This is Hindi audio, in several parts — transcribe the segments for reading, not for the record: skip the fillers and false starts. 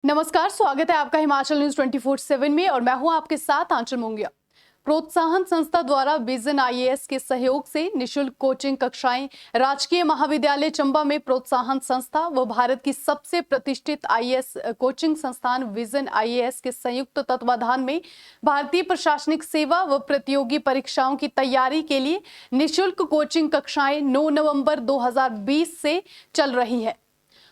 नमस्कार, स्वागत है आपका हिमाचल न्यूज 24/7 में और मैं हूं आपके साथ आंचल मुंगिया। प्रोत्साहन संस्था द्वारा विजन आईएएस के सहयोग से निशुल्क कोचिंग कक्षाएं राजकीय महाविद्यालय चंबा में प्रोत्साहन संस्था व भारत की सबसे प्रतिष्ठित आईएएस कोचिंग संस्थान विजन आईएएस के संयुक्त तत्वाधान में भारतीय प्रशासनिक सेवा व प्रतियोगी परीक्षाओं की तैयारी के लिए निशुल्क कोचिंग कक्षाएं 9 नवंबर 2020 से चल रही है।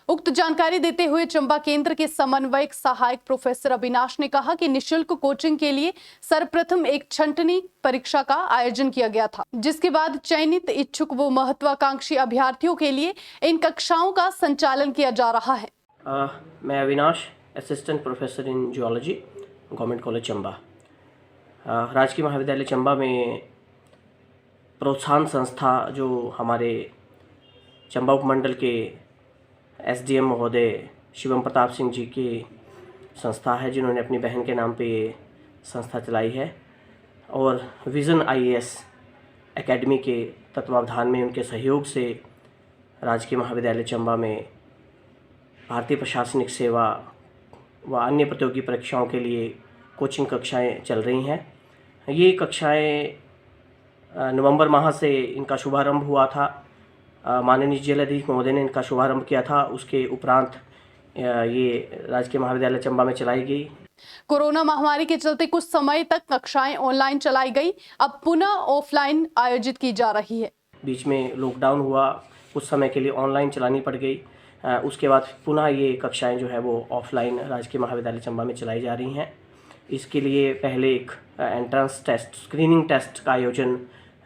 उक्त जानकारी देते हुए चंबा केंद्र के समन्वयक सहायक प्रोफेसर अविनाश ने कहा कि निशुल्क कोचिंग के लिए सर्वप्रथम एक छंटनी परीक्षा का आयोजन किया गया था, जिसके बाद चयनित इच्छुक व महत्वाकांक्षी अभ्यर्थियों के लिए इन कक्षाओं का संचालन किया जा रहा है। मैं Avinash, assistant professor in geology, government college Chamba. राजकीय महाविद्यालय चंबा में प्रोत्साहन संस्था जो हमारे चंबा उपमंडल के एसडीएम महोदय शिवम प्रताप सिंह जी की संस्था है, जिन्होंने अपनी बहन के नाम पे ये संस्था चलाई है, और विज़न आईएएस एकेडमी के तत्वावधान में उनके सहयोग से राजकीय महाविद्यालय चंबा में भारतीय प्रशासनिक सेवा व अन्य प्रतियोगी परीक्षाओं के लिए कोचिंग कक्षाएं चल रही हैं। ये कक्षाएं नवंबर माह से इनका शुभारंभ हुआ था। माननीय जिलाधीश महोदय ने इनका शुभारंभ किया था। उसके उपरांत ये राजकीय महाविद्यालय चंबा में चलाई गई। कोरोना महामारी के चलते कुछ समय तक कक्षाएं ऑनलाइन चलाई गई, अब पुनः ऑफलाइन आयोजित की जा रही है। बीच में लॉकडाउन हुआ, कुछ समय के लिए ऑनलाइन चलानी पड़ गई। उसके बाद पुनः ये कक्षाएं जो है वो ऑफलाइन राजकीय महाविद्यालय चंबा में चलाई जा रही हैं। इसके लिए पहले एक एंट्रेंस टेस्ट, स्क्रीनिंग टेस्ट का आयोजन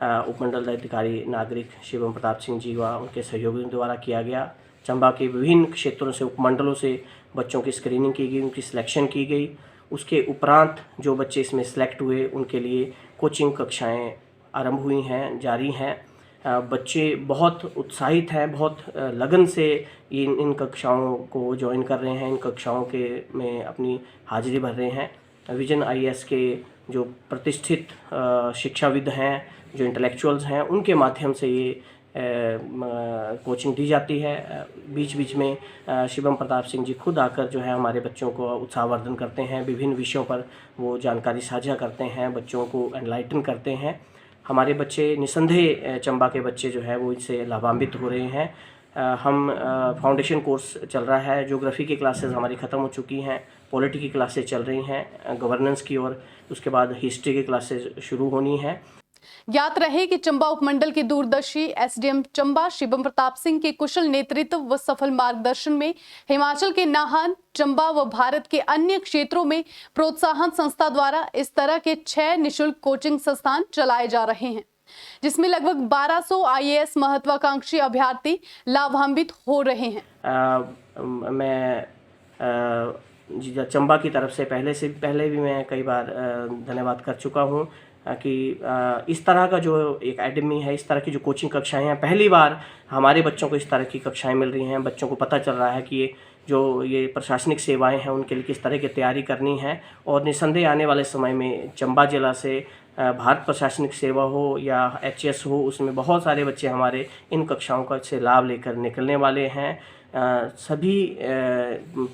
उपमंडल अधिकारी नागरिक शिवम प्रताप सिंह जी व उनके सहयोगियों द्वारा किया गया। चंबा के विभिन्न क्षेत्रों से, उपमंडलों से बच्चों की स्क्रीनिंग की गई, उनकी सिलेक्शन की गई। उसके उपरांत जो बच्चे इसमें सेलेक्ट हुए उनके लिए कोचिंग कक्षाएं आरंभ हुई हैं, जारी हैं। बच्चे बहुत उत्साहित हैं, बहुत लगन से इन कक्षाओं को ज्वाइन कर रहे हैं, इन कक्षाओं के में अपनी हाजिरी भर रहे हैं। विजन आईएएस के जो प्रतिष्ठित शिक्षाविद हैं, जो इंटेलेक्चुअल्स हैं, उनके माध्यम से ये कोचिंग दी जाती है। बीच बीच में शिवम प्रताप सिंह जी खुद आकर जो है हमारे बच्चों को उत्साहवर्धन करते हैं, विभिन्न विषयों पर वो जानकारी साझा करते हैं, बच्चों को एनलाइटन करते हैं। हमारे बच्चे निसंदेह, चंबा के बच्चे जो है वो इससे लाभान्वित हो रहे हैं। हम फाउंडेशन कोर्स चल रहा है, ज्योग्राफी की क्लासेस हमारी ख़त्म हो चुकी हैं, पॉलिटी की क्लासेस चल रही हैं, गवर्नेंस की, और उसके बाद हिस्ट्री की क्लासेस शुरू होनी है। ज्ञात रहे कि चंबा उपमंडल के दूरदर्शी एसडीएम चंबा शिवम प्रताप सिंह के कुशल नेतृत्व व सफल मार्गदर्शन में हिमाचल के नाहन, चंबा व भारत के अन्य क्षेत्रों में प्रोत्साहन संस्था द्वारा इस तरह के 6 निशुल्क कोचिंग संस्थान चलाए जा रहे हैं, जिसमें लगभग 1200 आईएएस महत्वाकांक्षी अभ्यर्थी लाभान्वित हो रहे हैं। मैं चंबा की तरफ से पहले भी मैं कई बार धन्यवाद कर चुका हूँ कि इस तरह का जो एक एकेडमी है, इस तरह की जो कोचिंग कक्षाएं हैं, पहली बार हमारे बच्चों को इस तरह की कक्षाएं मिल रही हैं। बच्चों को पता चल रहा है कि ये प्रशासनिक सेवाएं हैं, उनके लिए किस तरह की तैयारी करनी है। और निसंदेह आने वाले समय में चंबा जिला से भारत प्रशासनिक सेवा हो या एचएस हो, उसमें बहुत सारे बच्चे हमारे इन कक्षाओं का से लाभ लेकर निकलने वाले हैं। सभी इन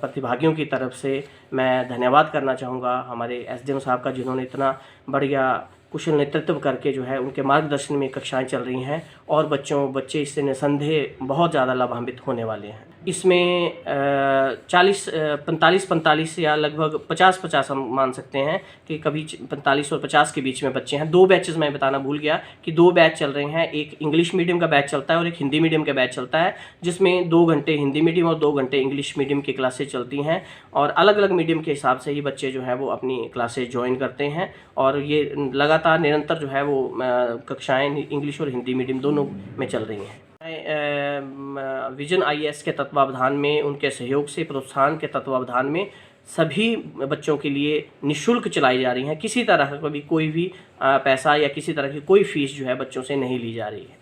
प्रतिभागियों की तरफ से मैं धन्यवाद करना चाहूँगा हमारे एसडीएम साहब का, जिन्होंने इतना बढ़िया कुशल नेतृत्व करके जो है उनके मार्गदर्शन में कक्षाएं चल रही हैं, और बच्चे इससे निसंदेह बहुत ज़्यादा लाभान्वित होने वाले हैं। इसमें 45 या लगभग 50 हम मान सकते हैं कि कभी 45 और 50 के बीच में बच्चे हैं। 2 बैचेस मैं बताना भूल गया कि 2 बैच चल रहे हैं। एक इंग्लिश मीडियम का बैच चलता है और एक हिंदी मीडियम का बैच चलता है, जिसमें 2 घंटे हिंदी मीडियम और 2 घंटे इंग्लिश मीडियम की क्लासेज चलती हैं। और अलग अलग मीडियम के हिसाब से ही बच्चे जो है वो अपनी क्लासेज ज्वाइन करते हैं, और ये लगातार निरंतर जो है वो कक्षाएँ इंग्लिश और हिंदी मीडियम दोनों में चल रही हैं। विजन आईएएस के तत्वावधान में, उनके सहयोग से, प्रोत्साहन के तत्वावधान में सभी बच्चों के लिए निःशुल्क चलाई जा रही हैं। किसी तरह का कोई भी पैसा या किसी तरह की कोई फीस जो है बच्चों से नहीं ली जा रही है।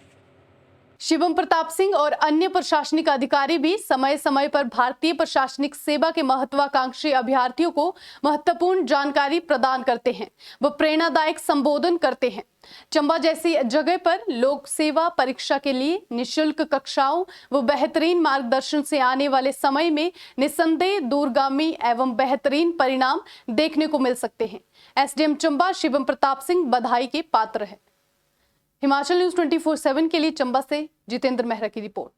शिवम प्रताप सिंह और अन्य प्रशासनिक अधिकारी भी समय समय पर भारतीय प्रशासनिक सेवा के महत्वाकांक्षी अभ्यर्थियों को महत्वपूर्ण जानकारी प्रदान करते हैं व प्रेरणादायक संबोधन करते हैं। चंबा जैसी जगह पर लोक सेवा परीक्षा के लिए निशुल्क कक्षाओं व बेहतरीन मार्गदर्शन से आने वाले समय में निस्संदेह दूरगामी एवं बेहतरीन परिणाम देखने को मिल सकते हैं। एसडीएम चंबा शिवम प्रताप सिंह बधाई के पात्र है। हिमाचल न्यूज 24/7 के लिए चंबा से जितेंद्र मेहरा की रिपोर्ट।